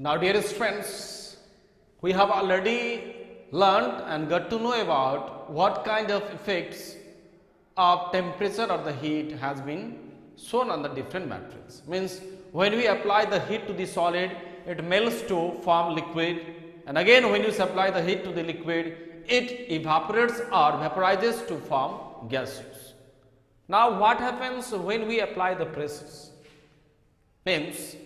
Now, dearest friends, we have already learned and got to know about what kind of effects of temperature or the heat has been shown on the different materials. Means when we apply the heat to the solid, it melts to form liquid, and again when you supply the heat to the liquid, it evaporates or vaporizes to form gases. Now, what happens when we apply the pressures? Means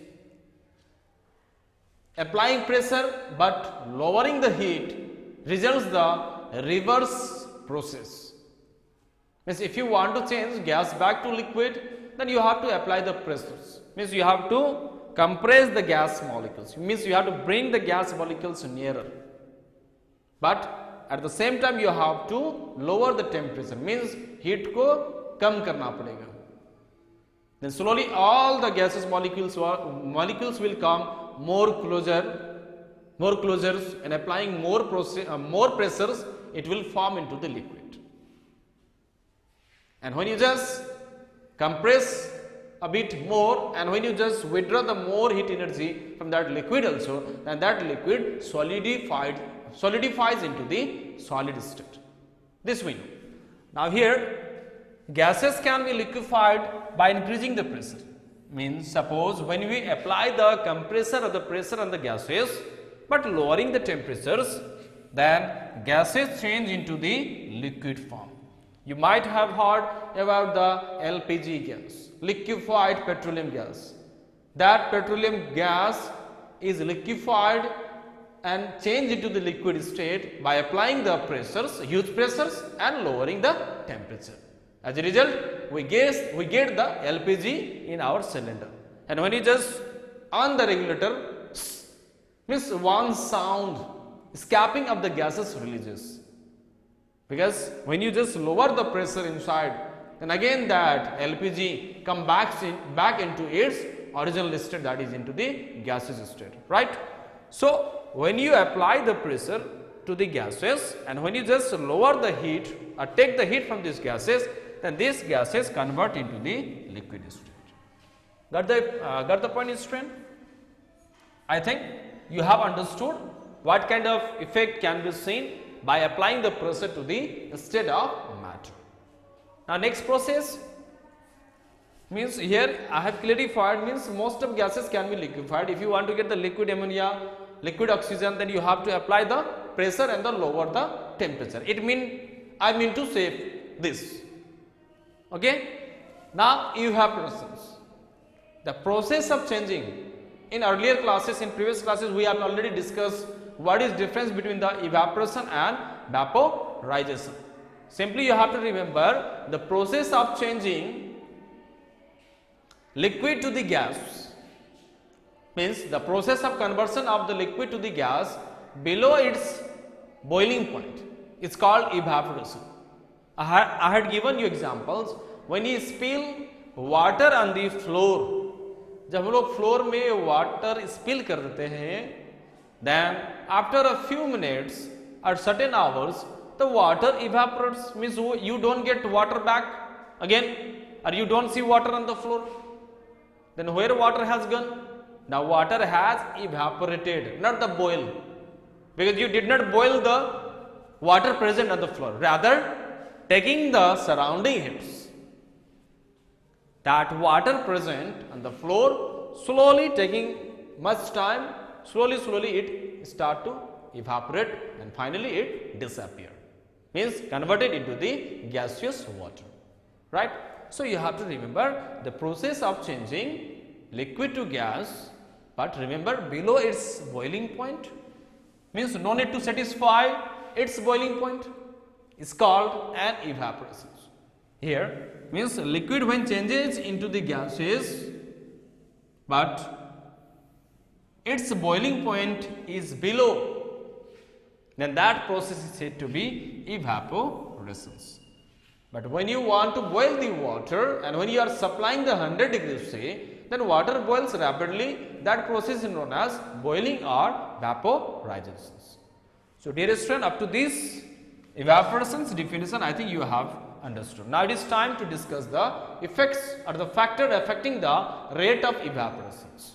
applying pressure but lowering the heat results the reverse process. Means if you want to change gas back to liquid, then you have to apply the pressures. Means you have to compress the gas molecules. Means you have to bring the gas molecules nearer. But at the same time you have to lower the temperature. Means heat को कम करना पड़ेगा. Then slowly all the gases molecules will come more closures, and applying more pressures, it will form into the liquid. And when you just compress a bit more, and when you just withdraw the more heat energy from that liquid also, then that liquid solidifies into the solid state. This we know. Now here gases can be liquefied by increasing the pressure. Means suppose when we apply the compressor or the pressure on the gases but lowering the temperatures, then gases change into the liquid form. You might have heard about the LPG gas, liquefied petroleum gas. That petroleum gas is liquefied and changed into the liquid state by applying the pressures, huge pressures, and lowering the temperature. As a result, we get the LPG in our cylinder. And when you just on the regulator, means one sound, escaping of the gases releases. Because when you just lower the pressure inside, then again that LPG come back into its original state, that is into the gaseous state, right? So when you apply the pressure to the gases and when you just lower the heat or take the heat from these gases, then these gases convert into the liquid state. Got the point, student? I think you have understood what kind of effect can be seen by applying the pressure to the state of matter. Now next process means here I have clarified, means most of gases can be liquefied. If you want to get the liquid ammonia, liquid oxygen, then you have to apply the pressure and then lower the temperature. I mean to say this. Okay. Now evaporations. The process of changing. In earlier classes, in previous classes, we have already discussed what is difference between the evaporation and vaporization. Simply you have to remember the process of changing liquid to the gas means the process of conversion of the liquid to the gas below its boiling point. It's called evaporation. I had given you examples. When you spill water on the floor, जब हम लोग floor में water spill कर देते हैं, then after a few minutes or certain hours the water evaporates, means you don't get water back again, or you don't see water on the floor. Then where water has gone? Now water has evaporated, not the boil, because you did not boil the water present on the floor, rather taking the surrounding heats. That water present on the floor, slowly taking much time, slowly it start to evaporate and finally it disappear. Means converted into the gaseous water, right? So you have to remember the process of changing liquid to gas, but remember below its boiling point, means no need to satisfy its boiling point, is called an evaporation. Here means liquid when changes into the gases, but its boiling point is below, then that process is said to be evaporation. But when you want to boil the water and when you are supplying the 100 degrees C, then water boils rapidly. That process is known as boiling or vaporization. So dear student, up to this evaporation's definition I think you have understood. Now it is time to discuss the effects or the factor affecting the rate of evaporations.